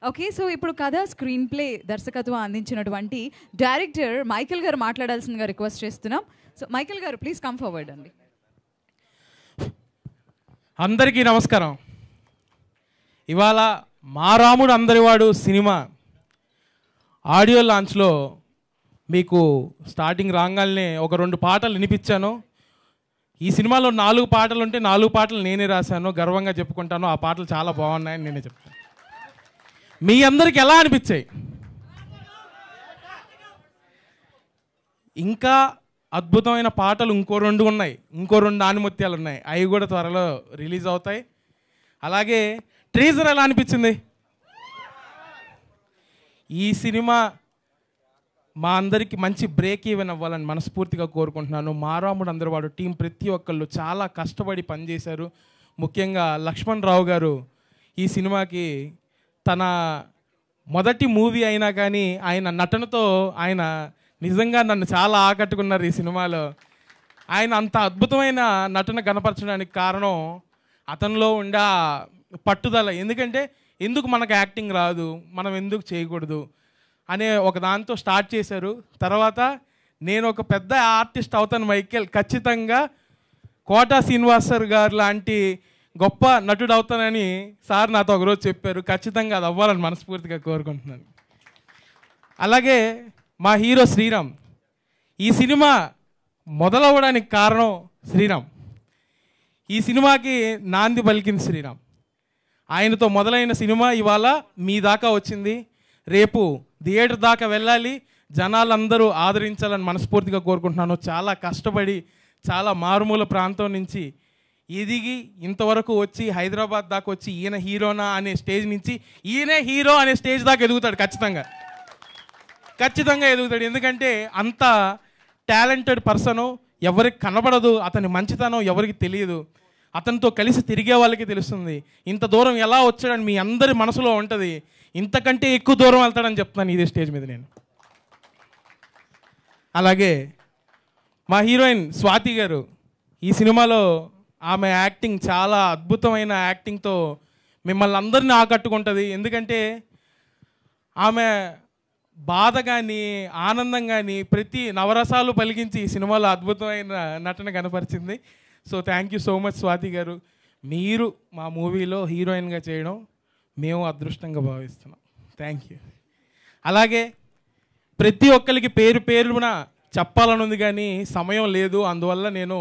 Okay, so ఇప్పుడు కథ screen play దర్శకత్వం అందించినటువంటి డైరెక్టర్ మైకేల్ గారు మాట్లాడాల్సిందిగా రిక్వెస్ట్ చేస్తున్నాం. సో మైకేల్ గారు ప్లీజ్ కమ్ ఫార్వర్డ్ అండి. అందరికీ నమస్కారం. ఇవాళ మా రాముడు అందరివాడు సినిమా ఆడియో లాంచ్లో మీకు స్టార్టింగ్ రాగానే ఒక 2 పాటలు వినిపించాను. ఈ సినిమాలో 4 పాటలు ఉంటే 4 పాటలు నేనే రాశాను, గర్వంగా చెప్పుకుంటాను. ఆ పాటలు చాలా బాగున్నాయని నేనే చెప్తాను. మీ అందరికి ఎలా అనిపించాయి? ఇంకా అద్భుతమైన పాటలు ఇంకో 2 ఉన్నాయి, ఇంకో 2 ఆనిముత్యాలు ఉన్నాయి. అవి కూడా త్వరలో రిలీజ్ అవుతాయి. అలాగే ట్రీజర్ ఎలా అనిపించింది? ఈ సినిమా మా అందరికీ మంచి బ్రేక్ ఈవెన్ అవ్వాలని మనస్ఫూర్తిగా కోరుకుంటున్నాను. మా రాముడు అందరివాడు టీం ప్రతి ఒక్కళ్ళు చాలా కష్టపడి పనిచేశారు. ముఖ్యంగా లక్ష్మణ్ రావు గారు ఈ సినిమాకి తన మొదటి మూవీ అయినా కానీ ఆయన నటనతో ఆయన నిజంగా నన్ను చాలా ఆకట్టుకున్నారు. ఈ సినిమాలో ఆయన అంత అద్భుతమైన నటన కనపరచడానికి కారణం అతనిలో ఉండే పట్టుదల. ఎందుకు మనకు యాక్టింగ్ రాదు, మనం ఎందుకు చేయకూడదు అనే ఒక దాంతో స్టార్ట్ చేశారు. తర్వాత నేను ఒక పెద్ద ఆర్టిస్ట్ అవుతాను మైకేల్, ఖచ్చితంగా కోటా శ్రీనివాసర్ గారు లాంటి గొప్ప నటుడు అవుతానని సార్ నాతో ఒకరోజు చెప్పారు. ఖచ్చితంగా అది అవ్వాలని మనస్ఫూర్తిగా కోరుకుంటున్నాను. అలాగే మా హీరో శ్రీరామ్, ఈ సినిమా మొదలవ్వడానికి కారణం శ్రీరామ్. ఈ సినిమాకి నాంది పలికింది శ్రీరామ్. ఆయనతో మొదలైన సినిమా ఇవాళ మీ దాకా వచ్చింది. రేపు థియేటర్ దాకా వెళ్ళాలి, జనాలందరూ ఆదరించాలని మనస్ఫూర్తిగా కోరుకుంటున్నాను. చాలా కష్టపడి చాలా మారుమూల ప్రాంతం నుంచి ఎదిగి ఇంతవరకు వచ్చి హైదరాబాద్ దాకా వచ్చి ఈయన హీరోనా అనే స్టేజ్ నుంచి ఈయనే హీరో అనే స్టేజ్ దాకా ఎదుగుతాడు. ఖచ్చితంగా ఎదుగుతాడు. ఎందుకంటే అంత టాలెంటెడ్ పర్సను, ఎవరికి కనబడదు అతని మంచితనం, ఎవరికి తెలియదు. అతనితో కలిసి తిరిగే వాళ్ళకి తెలుస్తుంది. ఇంత దూరం ఎలా వచ్చాడని మీ అందరి మనసులో ఉంటుంది. ఇంతకంటే ఎక్కువ దూరం వెళ్తాడని చెప్తున్నాను ఇదే స్టేజ్ మీద నేను. అలాగే మా హీరోయిన్ స్వాతి గారు, ఈ సినిమాలో ఆమె యాక్టింగ్ చాలా అద్భుతమైన యాక్టింగ్తో మిమ్మల్ని అందరినీ ఆకట్టుకుంటుంది. ఎందుకంటే ఆమె బాధ కానీ ఆనందం కానీ ప్రతి నవరసాలు పలికించి ఈ సినిమాలో అద్భుతమైన నటన కనపరిచింది. So thank you so much Swathi garu. మీరు మా మూవీలో హీరోయిన్గా చేయడం మేము అదృష్టంగా భావిస్తున్నాం. Thank you. అలాగే ప్రతి ఒక్కరికి పేరున చెప్పాలని ఉంది కానీ సమయం లేదు, అందువల్ల నేను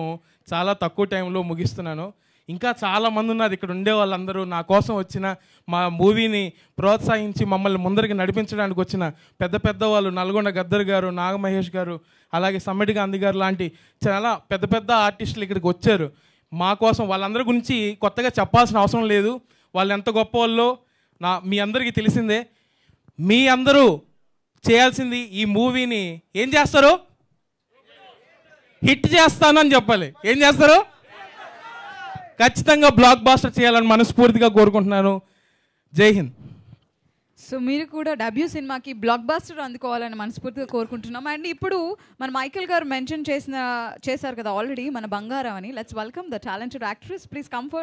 చాలా తక్కువ టైంలో ముగిస్తున్నాను. ఇంకా చాలామంది ఉన్నారు ఇక్కడ ఉండే వాళ్ళందరూ, నా కోసం వచ్చిన మా మూవీని ప్రోత్సహించి మమ్మల్ని ముందరికి నడిపించడానికి వచ్చిన పెద్ద వాళ్ళు, నల్గొండ గద్దర్ గారు, నాగమహేష్ గారు, అలాగే సమ్మడి గాంధీ గారు లాంటి చాలా పెద్ద ఆర్టిస్టులు ఇక్కడికి వచ్చారు మా కోసం. వాళ్ళందరి గురించి కొత్తగా చెప్పాల్సిన అవసరం లేదు. వాళ్ళు ఎంత గొప్ప వాళ్ళో మీ అందరికీ తెలిసిందే. మీ అందరూ చేయాల్సింది ఈ మూవీని ఏం చేస్తారు? హిట్ చేస్తానని చెప్పాలి. ఏం చేస్తారు? ఖచ్చితంగా బ్లాక్ బాస్టర్ చేయాలని మనస్ఫూర్తిగా కోరుకుంటున్నాను. జై హింద్. సో మీరు కూడా డెబ్యూ సినిమాకి బ్లాక్ బాస్టర్ అందుకోవాలని మనస్ఫూర్తిగా కోరుకుంటున్నాం. అండ్ ఇప్పుడు మన మైకేల్ గారు మెన్షన్ చేశారు కదా ఆల్రెడీ మన బంగారం అని. Let's welcome the talented actress. Please come for